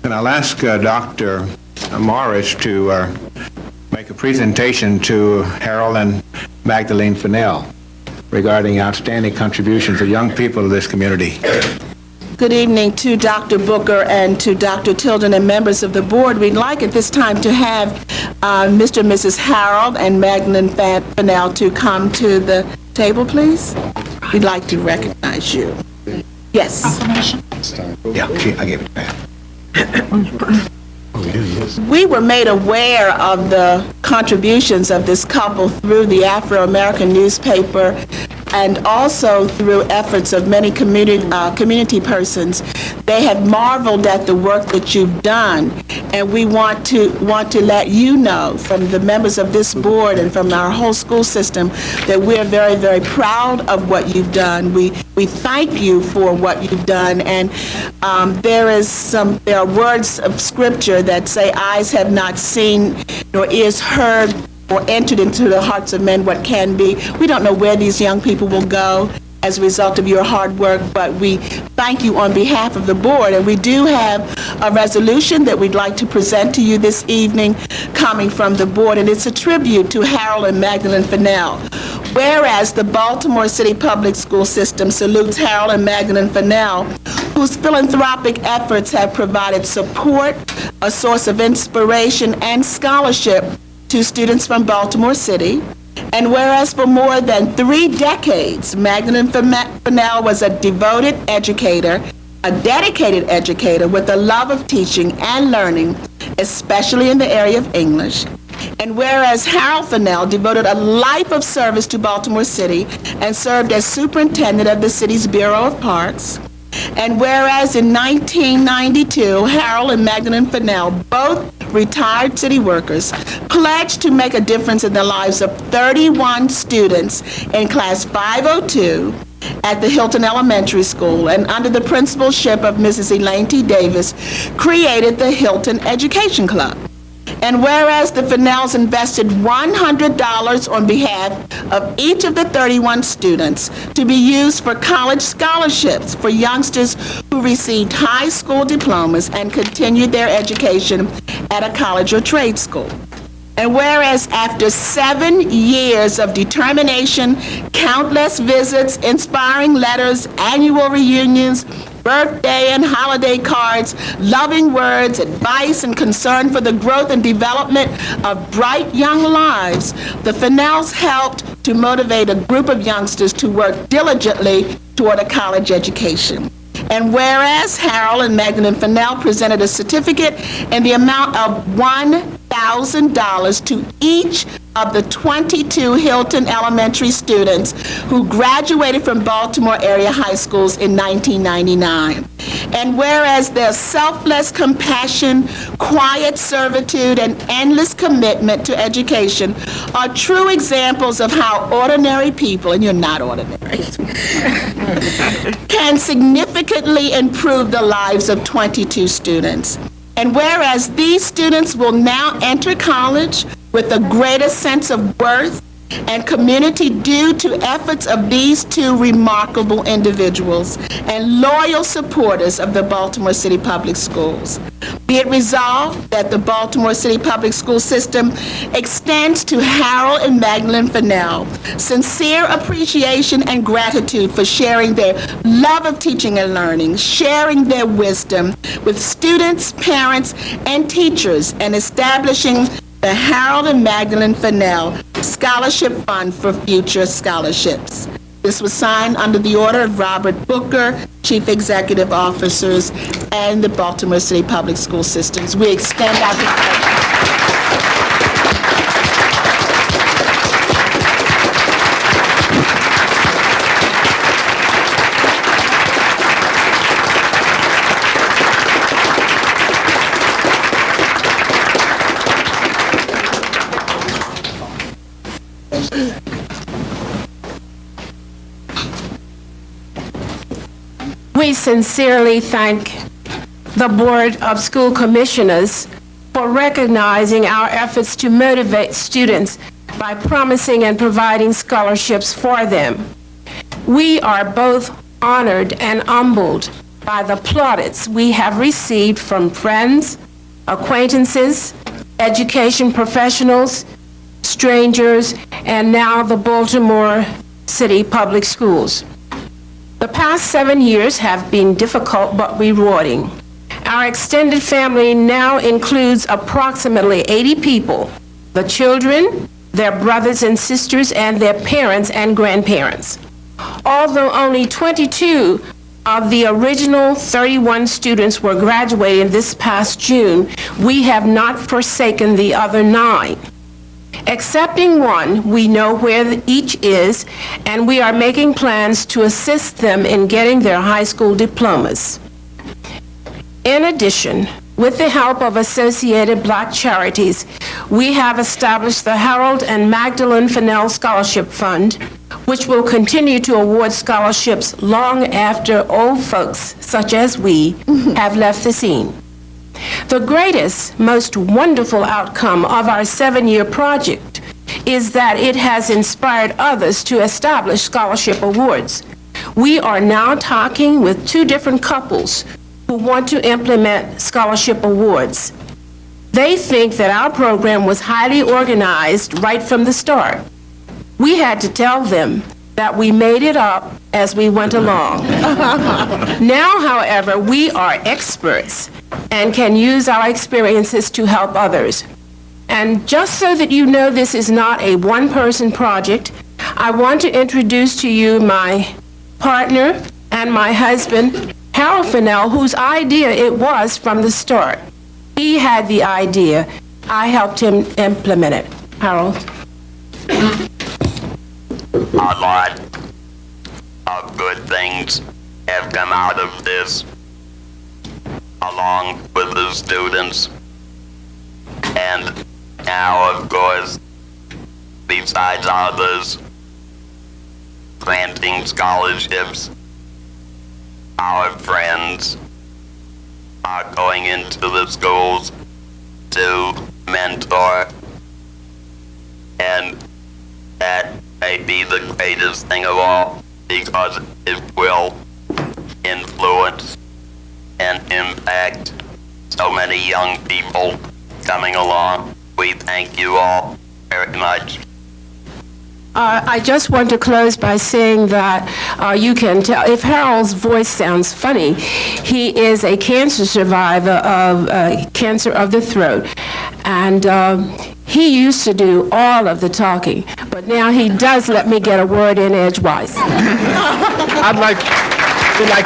And I'll ask Dr. Morris to make a presentation to Harold and Magdalene Fennell regarding outstanding contributions of young people of this community. Good evening to Dr. Booker and to Dr. Tilden and members of the board. We'd like at this time to have Mr. and Mrs. Harold and Magdalene Fennell to come to the table, please. We'd like to recognize you. Yes. Yeah, I gave it back. We were made aware of the contributions of this couple through the Afro-American newspaper and also through efforts of many community persons. They have marveled at the work that you've done, and we want to let you know from the members of this board and from our whole school system that we're very, very proud of what you've done. We thank you for what you've done, and there are words of scripture that say, eyes have not seen, nor ears heard, or entered into the hearts of men what can be. We don't know where these young people will go as a result of your hard work, but we thank you on behalf of the board. And we do have a resolution that we'd like to present to you this evening coming from the board, and it's a tribute to Harold and Magdalene Fennell. Whereas the Baltimore City Public School System salutes Harold and Magdalene Fennell, whose philanthropic efforts have provided support, a source of inspiration, and scholarship to students from Baltimore City. And whereas for more than 3 decades, Magdalene Fennell was a devoted educator, a dedicated educator with a love of teaching and learning, especially in the area of English. And whereas Harold Fennell devoted a life of service to Baltimore City and served as superintendent of the city's Bureau of Parks. And whereas in 1992, Harold and Magdalene Fennell, both retired city workers, pledged to make a difference in the lives of 31 students in class 502 at the Hilton Elementary School, and under the principalship of Mrs. Elaine T. Davis, created the Hilton Education Club. And whereas the Fennells invested $100 on behalf of each of the 31 students to be used for college scholarships for youngsters who received high school diplomas and continued their education at a college or trade school. And whereas after 7 years of determination, countless visits, inspiring letters, annual reunions, birthday and holiday cards, loving words, advice, and concern for the growth and development of bright young lives, the Fennells helped to motivate a group of youngsters to work diligently toward a college education. And whereas Harold and Magdalene Fennell presented a certificate in the amount of $1,000 to each of the 22 Hilton Elementary students who graduated from Baltimore area high schools in 1999. And whereas their selfless compassion, quiet servitude, and endless commitment to education are true examples of how ordinary people, and you're not ordinary, can significantly improve the lives of 22 students. And whereas these students will now enter college with a greater sense of worth and community due to efforts of these two remarkable individuals and loyal supporters of the Baltimore City Public Schools. Be it resolved that the Baltimore City Public School System extends to Harold and Magdalene Fennell sincere appreciation and gratitude for sharing their love of teaching and learning, sharing their wisdom with students, parents, and teachers, and establishing the Harold and Magdalene Fennell Scholarship Fund for future scholarships. This was signed under the order of Robert Booker, Chief Executive Officers, and the Baltimore City Public School Systems. We extend our gratitude. We sincerely thank the Board of School Commissioners for recognizing our efforts to motivate students by promising and providing scholarships for them. We are both honored and humbled by the plaudits we have received from friends, acquaintances, education professionals, strangers, and now the Baltimore City Public Schools. The past 7 years have been difficult but rewarding. Our extended family now includes approximately 80 people, the children, their brothers and sisters, and their parents and grandparents. Although only 22 of the original 31 students were graduating this past June, we have not forsaken the other 9. Excepting one, we know where each is, and we are making plans to assist them in getting their high school diplomas. In addition, with the help of Associated Black Charities, we have established the Harold and Magdalene Fennell Scholarship Fund, which will continue to award scholarships long after old folks, such as we, have left the scene. The greatest, most wonderful outcome of our 7-year project is that it has inspired others to establish scholarship awards. We are now talking with 2 different couples who want to implement scholarship awards. They think that our program was highly organized right from the start. We had to tell them that we made it up as we went along. Now, however, we are experts and can use our experiences to help others. And just so that you know this is not a one-person project, I want to introduce to you my partner and my husband, Harold Fennell, whose idea it was from the start. He had the idea. I helped him implement it. Harold? A lot of good things have come out of this, along with the students. And now, of course, besides others granting scholarships, our friends are going into the schools to mentor, and that may be the greatest thing of all, because it will influence and impact so many young people coming along. We thank you all very much. I just want to close by saying that you can tell, if Harold's voice sounds funny, he is a cancer survivor of cancer of the throat. And he used to do all of the talking, but now he does let me get a word in edgewise. I'd like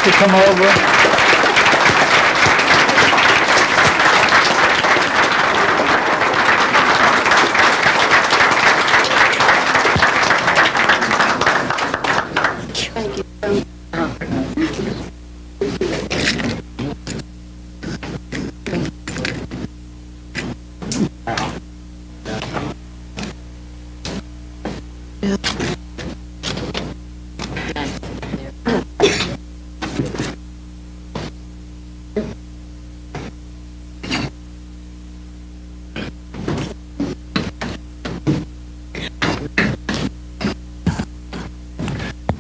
to come over.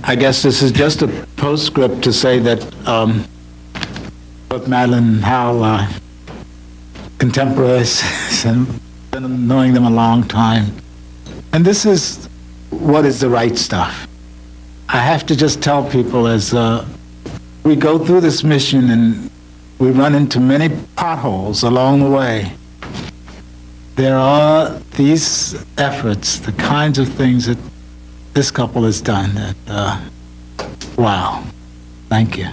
I guess this is just a postscript to say that both Magdalene and Hal are contemporaries and been knowing them a long time. And this is what is the right stuff. I have to just tell people as we go through this mission and we run into many potholes along the way, there are these efforts, the kinds of things that this couple has done that, wow, thank you.